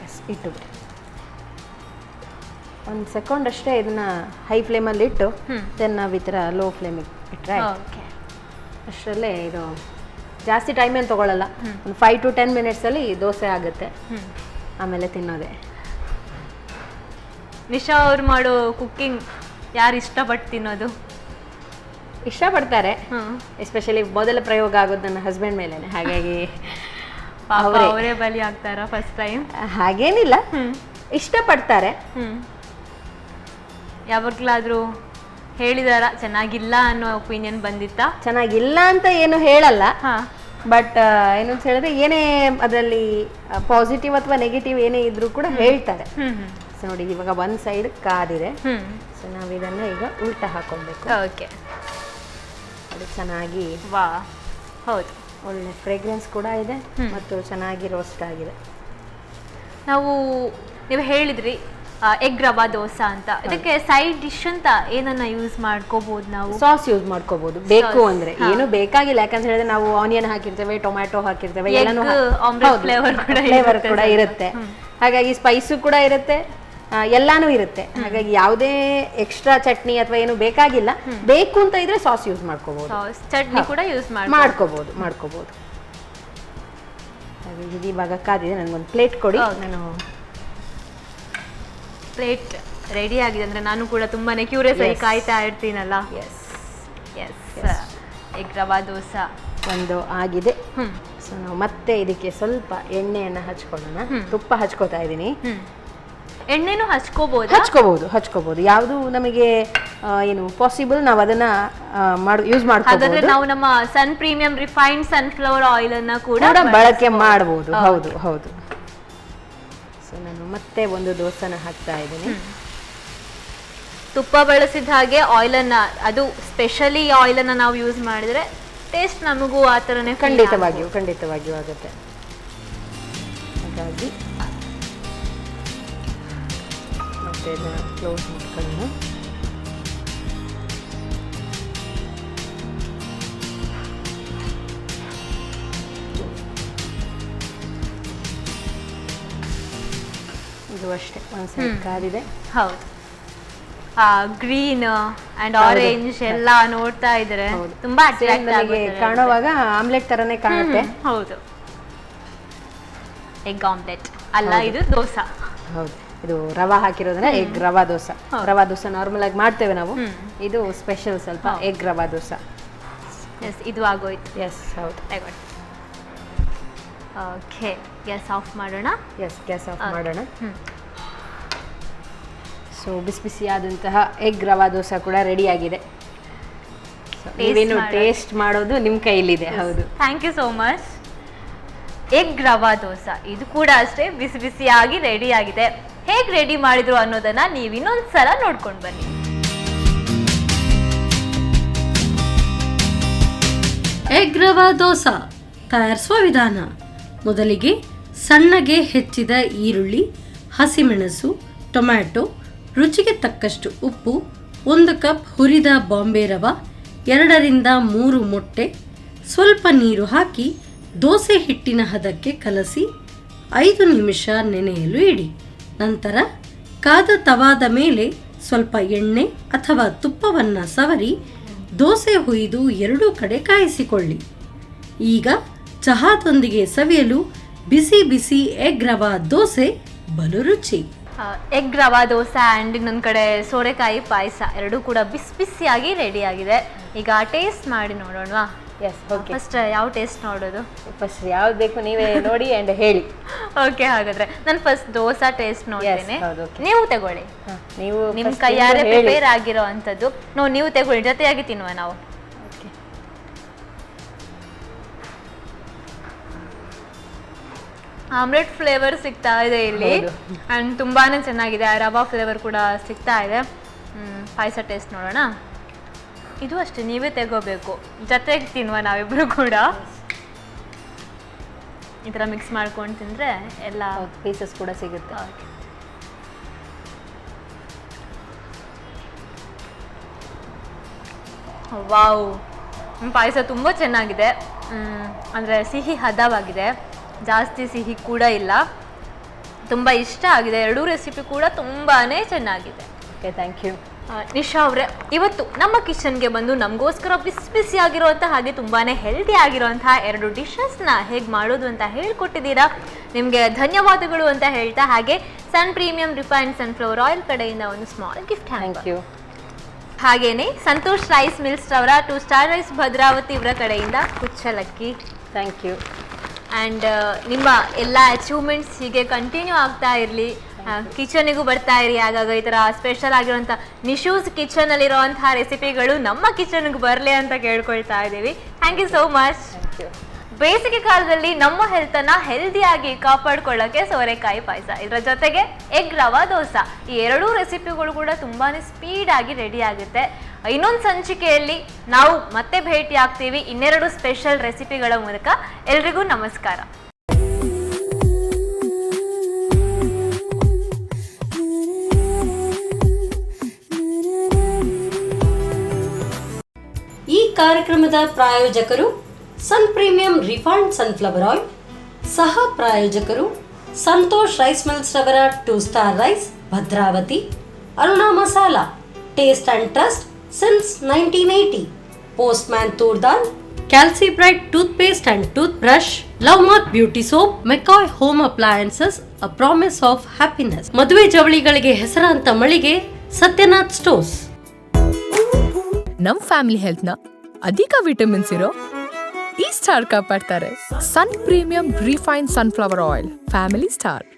ಎಸ್, ಇಟ್ಟುಬಿಡಿ. 1 ಸೆಕೆಂಡ್ ಅಷ್ಟೇ ಇದನ್ನ ಹೈ ಫ್ಲೇಮಲ್ಲಿ ಇಟ್ಟು ದೆನ್ ನಾವು ಈ ಥರ ಲೋ ಫ್ಲೇಮಿಗೆ ಇಟ್ಟರೆ ಅಷ್ಟರಲ್ಲೇ ಇದು ಜಾಸ್ತಿ ಟೈಮೇನು ತೊಗೊಳ್ಳಲ್ಲ. ಒಂದು 5 to 10 ಮಿನಿಟ್ಸಲ್ಲಿ ದೋಸೆ ಆಗುತ್ತೆ. ಆಮೇಲೆ ತಿನ್ನೋದೆ. ನಿಶಾ ಅವ್ರು ಮಾಡೋ ಕುಕ್ಕಿಂಗ್ ಯಾರು ಇಷ್ಟಪಟ್ಟು ತಿನ್ನೋದು? ಇಷ್ಟಪಡ್ತಾರೆ. ಎಸ್ಪೆಷಲಿ ಮೊದಲ ಪ್ರಯೋಗ ಆಗೋದು ನನ್ನ ಹಸ್ಬೆಂಡ್ ಮೇಲೇ, ಹಾಗಾಗಿ ಅವರೇ ಬಲಿ ಆಗ್ತಾರ ಫಸ್ಟ್ ಟೈಮ್? ಹಾಗೇನಿಲ್ಲ, ಇಷ್ಟಪಡ್ತಾರೆ. ಯಾವಾಗ್ಲಾದ್ರೂ ಹೇಳಿದಾರ ಚೆನ್ನಾಗಿಲ್ಲ ಅನ್ನೋ ಒಪಿನಿಯನ್ ಬಂದಿತ್ತಾ? ಚೆನ್ನಾಗಿಲ್ಲ ಅಂತ ಏನು ಹೇಳಲ್ಲ, ಬಟ್ ಏನು ಅಂತ ಹೇಳಿದ್ರೆ ಏನೇ ಅದರಲ್ಲಿ ಪಾಸಿಟಿವ್ ಅಥವಾ ನೆಗೆಟಿವ್ ಏನೇ ಇದ್ರೂ ಕೂಡ ಹೇಳ್ತಾರೆ. ಸೊ ನೋಡಿ, ಇವಾಗ 1 ಸೈಡ್ ಕಾದಿದೆ. ಸೊ ನಾವು ಇದನ್ನ ಈಗ ಉಲ್ಟಾ ಹಾಕೊಳ್ಬೇಕು. ಓಕೆ, ಅದು ಚೆನ್ನಾಗಿ ಹೌದು, ಒಳ್ಳೆ ಫ್ರೇಗ್ರೆನ್ಸ್ ಕೂಡ ಇದೆ ಮತ್ತು ಚೆನ್ನಾಗಿ ರೋಸ್ಟ್ ಆಗಿದೆ. ನೀವು ಹೇಳಿದ್ರಿ ಎಗ್ ರವಾ ದೋಸೆ ಅಂತ, ಇದಕ್ಕೆ ಸೈಡ್ ಡಿಶ್ ಅಂತ ಏನನ್ನ ಯೂಸ್ ಮಾಡ್ಕೋಬಹುದು? ನಾವು ಸಾಸ್ ಯೂಸ್ ಮಾಡ್ಕೋಬಹುದು ಬೇಕು ಅಂದ್ರೆ. ಏನು ಬೇಕಾಗಿಲ್ಲ, ಯಾಕಂತ ಹೇಳಿದ್ರೆ ನಾವು ಆನಿಯನ್ ಹಾಕಿರ್ತೇವೆ, ಟೊಮ್ಯಾಟೊ ಹಾಕಿರ್ತೇವೆ, ಎಲ್ಲಾನು ಫ್ಲೇವರ್ ಕೂಡ ಇರುತ್ತೆ. ಹಾಗಾಗಿ ಸ್ಪೈಸು ಕೂಡ ಇರುತ್ತೆ, ಎಲ್ಲಾನು ಇರುತ್ತೆ. ಹಾಗಾಗಿ ಯಾವುದೇ ಎಕ್ಸ್ಟ್ರಾ ಚಟ್ನಿ ಅಥವಾ ಏನು ಬೇಕಾಗಿಲ್ಲ. ಬೇಕು ಅಂತ ಇದ್ರೆ ಸಾಸ್ ಯೂಸ್ ಮಾಡ್ಕೋಬಹುದು, ಚಟ್ನಿ ಕೂಡ ಯೂಸ್ ಮಾಡ್ಕೋಬಹುದು. ಹಾಗಾಗಿ ಇವಾಗ ಕಾದಿದೆ, ನನಗೊಂದು ಪ್ಲೇಟ್ ಕೊಡಿ. ನಾನು ಪ್ಲೇಟ್ ರೆಡಿ ಆಗಿದೆ ಅಂದ್ರೆ ನಾನು ಕೂಡ ತುಂಬಾನೇ ಕ್ಯೂರಿಯಸ್ ಆಗಿ ಕಾಯ್ತಾ ಇರ್ತೀನಲ್ಲ. ಎಗ್ ರವಾ ದೋಸೆ ಒಂದು ಆಗಿದೆ. ಸೊ ನಾವು ಮತ್ತೆ ಇದಕ್ಕೆ ಸ್ವಲ್ಪ ಎಣ್ಣೆಯನ್ನ ಹಚ್ಕೊಳ್ಳೋಣ. ತುಪ್ಪ ಹಚ್ಕೋತಾ ಇದ್ದೀನಿ. ಎಣ್ಣೆನೂ ಹಚ್ಕೋಬಹುದು. ಯಾವುದು ನಮಗೆ ಏನು ಪಾಸಿಬಲ್ ನಾವು ಅದನ್ನ ಯೂಸ್ ಮಾಡ್ಕೋಬಹುದು. ನಾವು ನಮ್ಮ ಸನ್ ಪ್ರೀಮಿಯಂ ರಿಫೈನ್ಡ್ ಸನ್ಫ್ಲವರ್ ಆಯಿಲ್ ಅನ್ನ ಕೂಡ ಬಳಕೆ ಮಾಡಬಹುದು. ಹೌದು. ಸೊ ನಾನು ಮತ್ತೆ ಒಂದು ದೋಸೆನ ಹಾಕ್ತಾ ಇದ್ದೀನಿ. ತುಪ್ಪ ಬಳಸಿದ ಹಾಗೆ ಆಯಿಲ್ ಅನ್ನ, ಅದು ಸ್ಪೆಷಲಿ ಆಯಿಲ್ ಅನ್ನ ನಾವು ಯೂಸ್ ಮಾಡಿದ್ರೆ ಟೇಸ್ಟ್ ನಮಗೂ ಆ ಥರನೇ ಖಂಡಿತವಾಗಿಯೂ ಆಗುತ್ತೆ. ಹಾಗಾಗಿ ಮತ್ತೆ ಇದನ್ನ ಕ್ಲೋಸ್ ಮಾಡ್ಕೊಳ್ಳೋಣ. ಇದು ಅಷ್ಟೇ, ಒಂದು ಸೈಡ್ ಕಾದಿದೆ. ಹೌದು, ಗ್ರೀನ್ ಅಂಡ್ ಆರೆಂಜ್ ಎಲ್ಲ ನೋಡ್ತಾ ಇದ್ರೆ ತುಂಬಾ ಕಾಣುವಾಗ ಆಮ್ಲೆಟ್ ತರನೇ ಕಾಣುತ್ತೆ. ಹೌದು, ಎಗ್ ಆಮ್ಲೆಟ್ ಅಲ್ಲ, ಇದು ದೋಸೆ. ಹೌದು, ಇದು ರವಾ ಹಾಕಿರೋದ್ರೆ ಎಗ್ ರವಾ ದೋಸೆ. ರವಾ ದೋಸೆ ನಾರ್ಮಲ್ ಆಗಿ ಮಾಡ್ತೇವೆ ನಾವು, ಇದು ಸ್ಪೆಷಲ್ ಸ್ವಲ್ಪ ಎಗ್ ರವಾ ದೋಸೆ. ಇದು ಆಗೋಯ್ತು. ಹೌದು. ಓಕೆ, ಗ್ಯಾಸ್ ಆಫ್ ಮಾಡೋಣ. ಸೊ ಬಿಸಿಯಾದಂತಹ ಎಗ್ ರವಾ ದೋಸೆ ಕೂಡ ರೆಡಿ ಆಗಿದೆ. ನೀವೇನು ಟೇಸ್ಟ್ ಮಾಡೋದು ನಿಮ್ಮ ಕೈಲಿದೆ. ಹೌದು, thank you so much. Egg rava dosa ಇದು ಕೂಡ ಅಷ್ಟೇ ಬಿಸಿಯಾಗಿ ರೆಡಿ ಆಗಿದೆ. ಹೇಗೆ ರೆಡಿ ಮಾಡಿದ್ರು ಅನ್ನೋದನ್ನ ನೀವು ಇನ್ನೊಂದ್ಸಲ ನೋಡ್ಕೊಂಡು ಬನ್ನಿ. ಎಗ್ ರವಾ ದೋಸೆ ತಯಾರಿಸುವ ವಿಧಾನ: ಮೊದಲಿಗೆ ಸಣ್ಣಗೆ ಹೆಚ್ಚಿದ ಈರುಳ್ಳಿ, ಹಸಿಮೆಣಸು, ಟೊಮ್ಯಾಟೊ, ರುಚಿಗೆ ತಕ್ಕಷ್ಟು ಉಪ್ಪು, 1 ಕಪ್ ಹುರಿದ ಬಾಂಬೆ ರವಾ, 2 ರಿಂದ 3 ಮೊಟ್ಟೆ, ಸ್ವಲ್ಪ ನೀರು ಹಾಕಿ ದೋಸೆ ಹಿಟ್ಟಿನ ಹದಕ್ಕೆ ಕಲಸಿ 5 ನಿಮಿಷ ನೆನೆಯಲು ಇಡಿ. ನಂತರ ಕಾದ ತವಾದ ಮೇಲೆ ಸ್ವಲ್ಪ ಎಣ್ಣೆ ಅಥವಾ ತುಪ್ಪವನ್ನು ಸವರಿ ದೋಸೆ ಹುಯ್ದು 2 ಕಡೆ ಕಾಯಿಸಿಕೊಳ್ಳಿ. ಈಗ ಚಹಾದೊಂದಿಗೆ ಸವಿಯಲು ಬಿಸಿ ಬಿಸಿ ಎಗ್ ರವಾ ದೋಸೆ ಬಲು ರುಚಿ. ಎಗ್ ರವಾ ದೋಸೆ ಆ್ಯಂಡ್ ಇನ್ನೊಂದು ಕಡೆ ಸೋರೆಕಾಯಿ ಪಾಯಸ ಎರಡೂ ಕೂಡ ಬಿಸಿಯಾಗಿ ರೆಡಿ ಆಗಿದೆ. ಈಗ ಟೇಸ್ಟ್ ಮಾಡಿ ನೋಡೋಣವಾ? ಫಸ್ಟ್ ಯಾವ ಟೇಸ್ಟ್ ನೋಡೋದು? ಫಸ್ಟ್ ಯಾವ್ದು ಬೇಕು ನೀವೇ ನೋಡಿ ಆ್ಯಂಡ್ ಹೇಳಿ. ಓಕೆ, ಹಾಗಾದ್ರೆ ನಾನು ಫಸ್ಟ್ ದೋಸೆ ಟೇಸ್ಟ್ ನೋಡ್ತೇನೆ. ನೀವು ತಗೊಳ್ಳಿ, ನೀವು ನಿಮ್ಮ ಕೈಯಾರೆ ಪ್ರಿಪೇರ್ ಆಗಿರೋ ಅಂಥದ್ದು. ನೀವು ತಗೊಳ್ಳಿ, ಜೊತೆಯಾಗಿ ತಿನ್ನುವ ನಾವು. ಆಮ್ಲೆಟ್ ಫ್ಲೇವರ್ ಸಿಗ್ತಾ ಇದೆ ಇಲ್ಲಿ ಅಂಡ್ ತುಂಬಾನೇ ಚೆನ್ನಾಗಿದೆ. ರವಾ ಫ್ಲೇವರ್ ಕೂಡ ಸಿಗ್ತಾ ಇದೆ. ಪಾಯಸ ಟೇಸ್ಟ್ ನೋಡೋಣ. ಇದು ಅಷ್ಟೇ, ನೀವೇ ತೆಗೋಬೇಕು, ಜೊತೆಗೆ ತಿನ್ನುವ ನಾವಿಬ್ರು ಕೂಡ. ಈ ಥರ ಮಿಕ್ಸ್ ಮಾಡ್ಕೊಂಡು ತಿಂದರೆ ಎಲ್ಲ ಪೀಸಸ್ ಕೂಡ ಸಿಗುತ್ತೆ. ವಾವ್, ಪಾಯಸ ತುಂಬ ಚೆನ್ನಾಗಿದೆ. ಅಂದರೆ ಸಿಹಿ ಹದವಾಗಿದೆ, ಜಾಸ್ತಿ ಸಿಹಿ ಕೂಡ ಇಲ್ಲ. ತುಂಬ ಇಷ್ಟ ಆಗಿದೆ. ಎರಡೂ ರೆಸಿಪಿ ಕೂಡ ತುಂಬಾ ಚೆನ್ನಾಗಿದೆ. Okay, thank you. ನಿಶಾ ಅವರೇ, ಇವತ್ತು ನಮ್ಮ ಕಿಚನ್ಗೆ ಬಂದು ನಮಗೋಸ್ಕರ ಬಿಸಿ ಆಗಿರುವಂಥ ಹಾಗೆ ತುಂಬಾ ಹೆಲ್ದಿ ಆಗಿರುವಂತಹ 2 ಡಿಶಸ್ನ ಹೇಗೆ ಮಾಡೋದು ಅಂತ ಹೇಳ್ಕೊಟ್ಟಿದ್ದೀರಾ. ನಿಮಗೆ ಧನ್ಯವಾದಗಳು ಅಂತ ಹೇಳ್ತಾ, ಹಾಗೆ ಸನ್ ಪ್ರೀಮಿಯಂ ರಿಫೈನ್ಡ್ ಸನ್ಫ್ಲವರ್ ಆಯಿಲ್ ಕಡೆಯಿಂದ ಒಂದು ಸ್ಮಾಲ್ ಗಿಫ್ಟ್. Thank you. ಹಾಗೇನೆ ಸಂತೋಷ್ ರೈಸ್ ಮಿಲ್ಸ್ ರವರ 2 ಸ್ಟಾರ್ ರೈಸ್ ಭದ್ರಾವತಿ ಇವರ ಕಡೆಯಿಂದ ಕುಚ್ಚಲಕ್ಕಿ. Thank you. ಆ್ಯಂಡ್ ನಿಮ್ಮ ಎಲ್ಲ ಅಚೀವ್ಮೆಂಟ್ಸ್ ಹೀಗೆ ಕಂಟಿನ್ಯೂ ಆಗ್ತಾ ಇರಲಿ. ಕಿಚನಿಗೂ ಬರ್ತಾ ಇರಿ, ಆಗಾಗ ಈ ಥರ ಸ್ಪೆಷಲ್ ಆಗಿರೋಂಥ ನಿಶೂಸ್ ಕಿಚನಲ್ಲಿರೋವಂತಹ ರೆಸಿಪಿಗಳು ನಮ್ಮ ಕಿಚನ್ಗೆ ಬರಲಿ ಅಂತ ಕೇಳ್ಕೊಳ್ತಾ ಇದ್ದೀವಿ. Thank you so much. ಬೇಸಿಗೆ ಕಾಲದಲ್ಲಿ ನಮ್ಮ ಹೆಲ್ತನ್ನು ಹೆಲ್ದಿಯಾಗಿ ಕಾಪಾಡ್ಕೊಳ್ಳೋಕ್ಕೆ ಸೋರೆಕಾಯಿ ಪಾಯಸ, ಇದರ ಜೊತೆಗೆ ಎಗ್ ರವಾ ದೋಸೆ, ಈ 2 ರೆಸಿಪಿಗಳು ಕೂಡ ತುಂಬಾ ಸ್ಪೀಡಾಗಿ ರೆಡಿ ಆಗುತ್ತೆ. ಇನ್ನೊಂದು ಸಂಚಿಕೆಯಲ್ಲಿ ನಾವು ಮತ್ತೆ ಭೇಟಿ ಆಗ್ತೀವಿ 2 ಸ್ಪೆಷಲ್ ರೆಸಿಪಿಗಳ ಮೂಲಕ. ಎಲ್ರಿಗೂ ನಮಸ್ಕಾರ. ಈ ಕಾರ್ಯಕ್ರಮದ ಪ್ರಾಯೋಜಕರು Sun premium refined sunflower oil, ಸಹ ಪ್ರಾಯೋಜಕರು ಸಂತೋಷ್ ರೈಸ್ ಮಿಲ್ಸ್ ರವರ 2 star rice Bhadravati. Aruna masala, taste and trust since 1980. Postman toor dal. Calcibright toothpaste and toothbrush. Love mark beauty soap. McCoy home appliances, a promise of happiness. ಮದುವೆ ಜವಳಿಗಳಿಗೆ ಹೆಸರಾಂತ ಮಳಿಗೆ ಸತ್ಯನಾಥ್ ಸ್ಟೋರ್ಸ್. ನಮ್ ಫ್ಯಾಮಿಲಿ ಹೆಲ್ತ್ ನ ಅಧಿಕ ವಿಟಮಿನ್ಸ್ ಇರೋ ಈ ಸ್ಟಾರ್ ಕಾಪಾಡ್ತಾರೆ. Sun premium refine sunflower oil, family star.